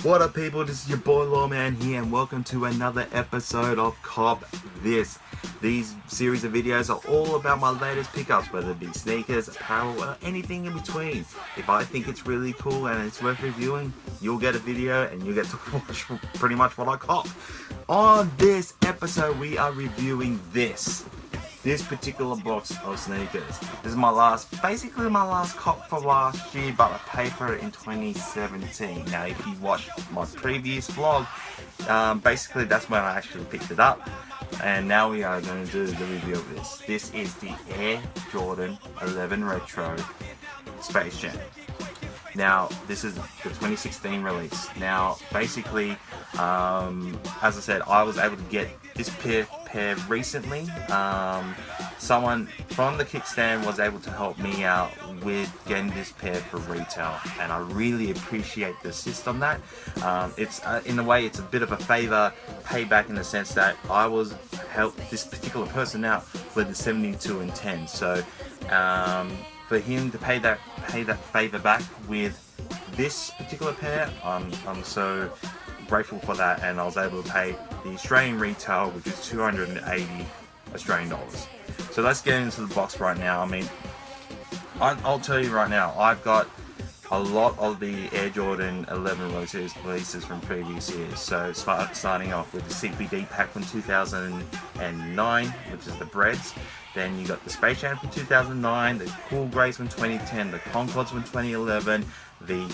What up, people? This is your boy Lawman here, and welcome to another episode of Cop This. These series of videos are all about my latest pickups, whether it be sneakers, apparel, or anything in between. If I think it's really cool and it's worth reviewing, you'll get a video and you'll get to watch pretty much what I cop. On this episode, we are reviewing this particular box of sneakers. This is basically my last cop for last year, but I paid for it in 2017. Now, if you watched my previous vlog, basically that's when I actually picked it up. And now we are going to do the review of this. This is the Air Jordan 11 Retro Space Jam. Now, this is the 2016 release. Now, basically, as I said, I was able to get this pair recently. Someone from the kickstand was able to help me out with getting this pair for retail, and I really appreciate the assist on that. It's in a way, it's a bit of a favor payback in the sense that I was helped this particular person out with the 72 and 10. So for him to pay that favor back with this particular pair, I'm so grateful for that, and I was able to pay the Australian retail, which is 280 Australian dollars. So let's get into the box right now. I mean, I'll tell you right now, I've got a lot of the Air Jordan 11 releases from previous years. So starting off with the CPD pack from 2009, which is the Breads. Then you got the Space Jam from 2009, the Cool Greys from 2010, the Concords from 2011, the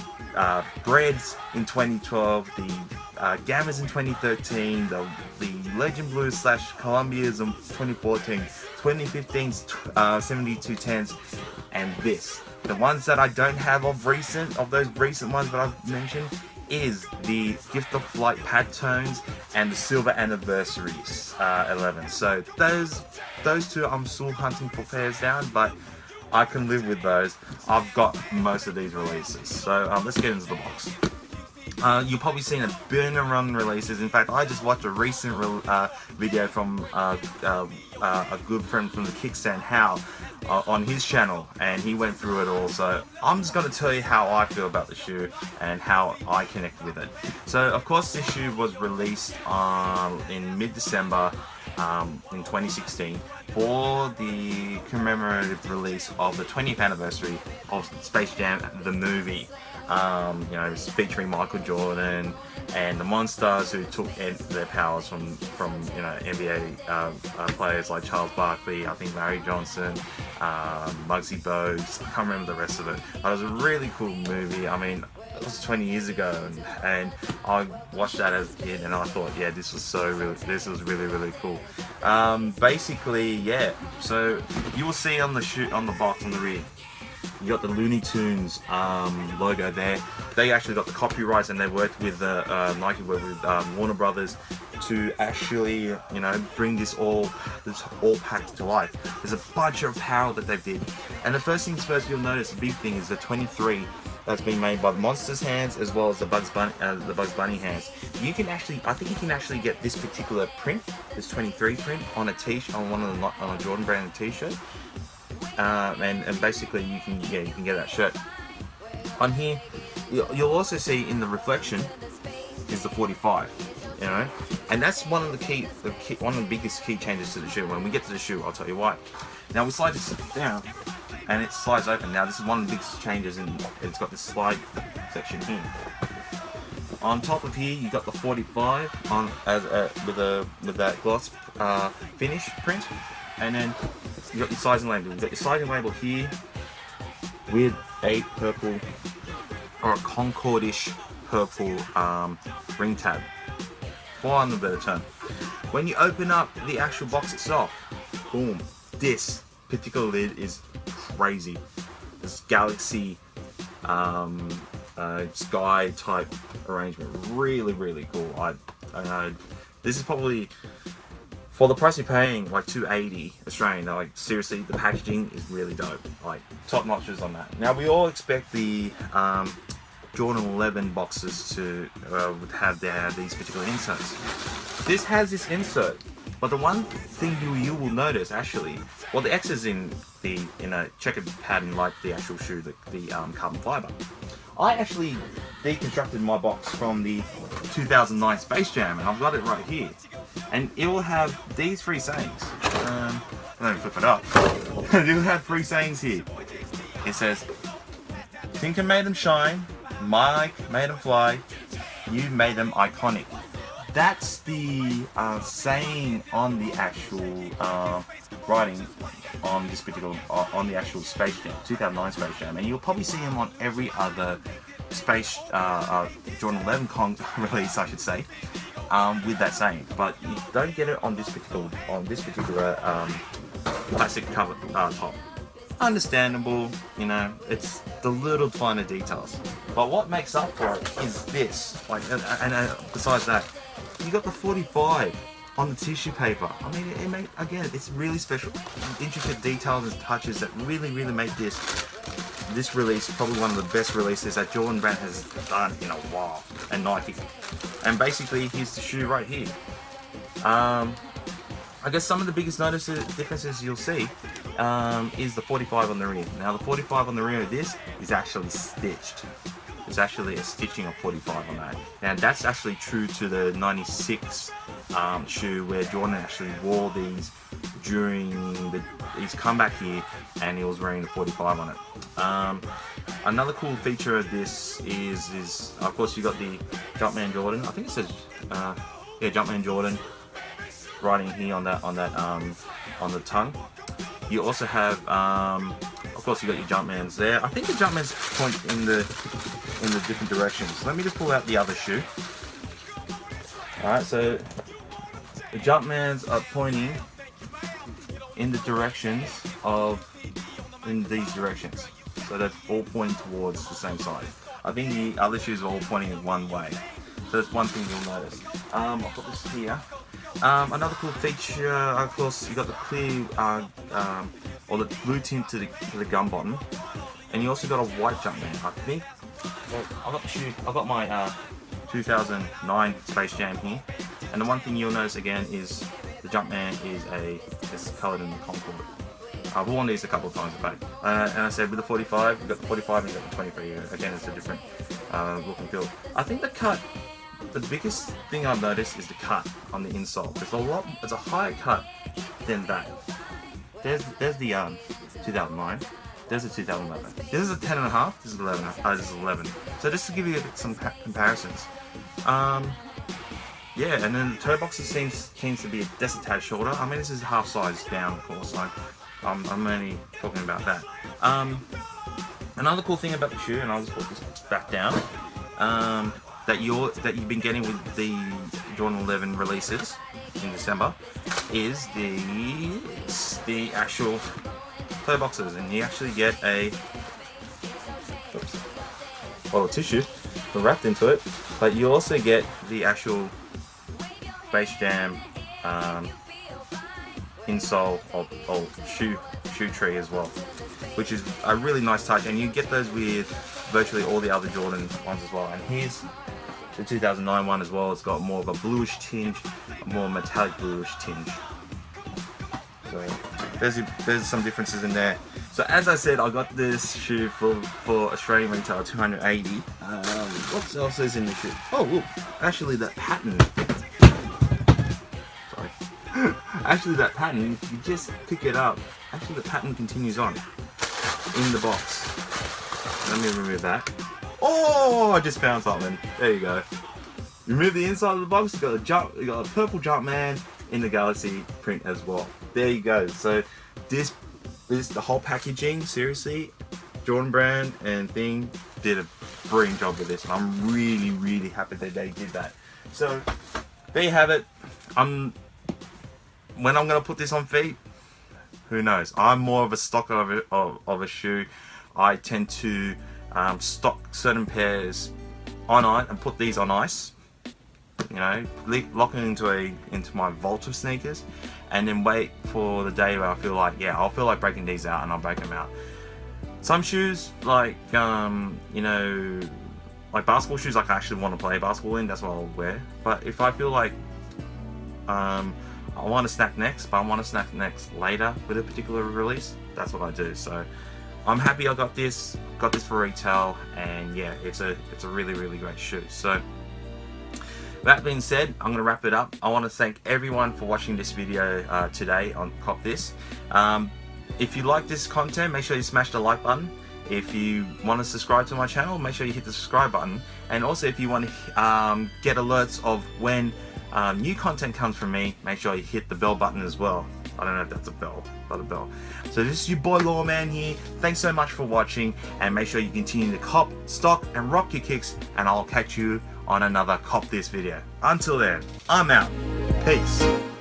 Breads in 2012, the Gammas in 2013, the Legend Blues / Columbias in 2014, 2015's 7210s, and this. The ones that I don't have of those recent ones that I've mentioned, is the Gift of Flight Pad Tones and the Silver Anniversaries 11. So those two I'm still hunting for pairs down, but I can live with those. I've got most of these releases. So let's get into the box. You've probably seen a burner run releases. In fact, I just watched a recent video from a good friend from the kickstand, Hal, on his channel, and he went through it all. So I'm just going to tell you how I feel about the shoe and how I connect with it. So of course this shoe was released in mid-December in 2016 for the commemorative release of the 20th anniversary of Space Jam the movie. You know, it's featuring Michael Jordan and the Monsters, who took their powers from you know, NBA players like Charles Barkley, I think Larry Johnson, Muggsy Bogues. I can't remember the rest of it. But it was a really cool movie. I mean, it was 20 years ago, and I watched that as a kid, and I thought, yeah, this was really cool. Basically, yeah. So you will see on the box on the rear, you got the Looney Tunes logo there. They actually got the copyrights, and they worked with Nike, worked with Warner Brothers to actually, you know, bring this all packed to life. There's a bunch of apparel that they did, and the first things first, you'll notice the big thing is the 23 that's been made by the Monsters hands as well as the Bugs Bunny hands. You can actually, I think you can actually get this particular print, this 23 print, on a t-shirt, on a Jordan branded t-shirt. And basically you can get that shirt. On here, you'll also see in the reflection is the 45, you know, and that's one of the biggest key changes to the shoe. When we get to the shoe, I'll tell you why. Now we slide this down, and it slides open. Now this is one of the biggest changes, and it's got this slide section here. On top of here, you got the 45 on with that gloss finish print, and then you got your sizing label. You got your sizing label here with a purple or a Concordish purple ring tab, for want of a better term. When you open up the actual box itself, boom! This particular lid is crazy. This galaxy sky type arrangement, really cool. This is probably, for the price you're paying, like 280 Australian, like seriously, the packaging is really dope. Like top notches on that. Now we all expect the Jordan 11 boxes to have these particular inserts. This has this insert, but the one thing you will notice actually, well, the X is in a checkered pattern like the actual shoe, the carbon fiber. I actually deconstructed my box from the 2009 Space Jam, and I've got it right here. And it will have these three sayings. Let me flip it up. It will have three sayings here. It says, Tinker made them shine, Mike made them fly, you made them iconic. That's the saying on the actual writing on this particular on the actual Space Jam, 2009 Space Jam, and you'll probably see him on every other Space Jordan 11 release, I should say, with that saying. But you don't get it on this particular plastic cover top. Understandable, you know, it's the little finer details. But what makes up for it is this. Like, and besides that, you got the 45 on the tissue paper. I mean, again, it's really special, intricate details and touches that really make this release probably one of the best releases that Jordan Brand has done in a while, and Nike. And basically, here's the shoe right here. I guess some of the biggest differences you'll see is the 45 on the rear. Now, the 45 on the rear of this is actually stitched. There's actually a stitching of 45 on that. And that's actually true to the 96 shoe, where Jordan actually wore these during his comeback here, and he was wearing the 45 on it. Another cool feature of this is of course you got the Jumpman Jordan. I think it says Jumpman Jordan writing here on the tongue. You also have of course you got your Jumpmans there. I think the Jumpmans point in the different directions. Let me just pull out the other shoe. Alright, so the Jumpmans are pointing in the directions in these directions. So they're all pointing towards the same side. I think the other shoes are all pointing in one way. So that's one thing you'll notice. I'll put this here. Another cool feature, of course, you got the clear or the blue tint to the gum bottom, and you also got a white Jumpman. I think I've got my 2009 Space Jam here, and the one thing you'll notice again is the Jumpman is coloured in the Concord. I've worn these a couple of times in fact, and I said with the 45, you've got the 45 and you've got the 23. Again, it's a different look and feel. I think the biggest thing I've noticed is the cut on the insole. It's a higher cut than that. There's the 2009. There's a 2011. This is a 10.5. This is 11. This is 11. So just to give you some comparisons. Yeah, and then the toe boxes seems to be just a tad shorter. I mean, this is half size down, of course. I'm only talking about that. Another cool thing about the shoe, and I'll just put this back down, that you've been getting with the Jordan 11 releases in December, is the actual toe boxes, and you actually get a bottle of tissue wrapped into it, but you also get the actual Space Jam insole of shoe tree as well, which is a really nice touch, and you get those with virtually all the other Jordan ones as well. And here's the 2009 one as well. It's got more of a bluish tinge, a more metallic bluish tinge. So there's some differences in there. So as I said, I got this shoe for Australian retail $280. What else is in the shoe? Oh, look, actually that pattern. Sorry. Actually that pattern, you just pick it up. Actually the pattern continues on in the box. Let me remove that. Oh, I just found something. There you go. Remove the inside of the box. You got a purple Jumpman in the Galaxy print as well. There you go. So this the whole packaging. Seriously, Jordan Brand and Thing did a brilliant job with this. And I'm really happy that they did that. So there you have it. When I'm gonna put this on feet, who knows? I'm more of a stocker of a shoe. I tend to stock certain pairs on ice and put these on ice. You know, lock it into my Volta sneakers, and then wait for the day where I feel like, yeah, I'll feel like breaking these out, and I'll break them out. Some shoes, like you know, like basketball shoes, like I actually want to play basketball in, that's what I'll wear. But if I feel like I want to snack next, but I want to snack next later with a particular release, that's what I do. So I'm happy I got this for retail, and yeah, it's a really great shoe. So that being said, I'm going to wrap it up. I want to thank everyone for watching this video today on Cop This. If you like this content, make sure you smash the like button. If you want to subscribe to my channel, make sure you hit the subscribe button. And also, if you want to get alerts of when new content comes from me, make sure you hit the bell button as well. I don't know if that's a bell, not a bell. So this is your boy Lawman here. Thanks so much for watching, and make sure you continue to cop, stock, and rock your kicks, and I'll catch you on another Cop This video. Until then, I'm out. Peace.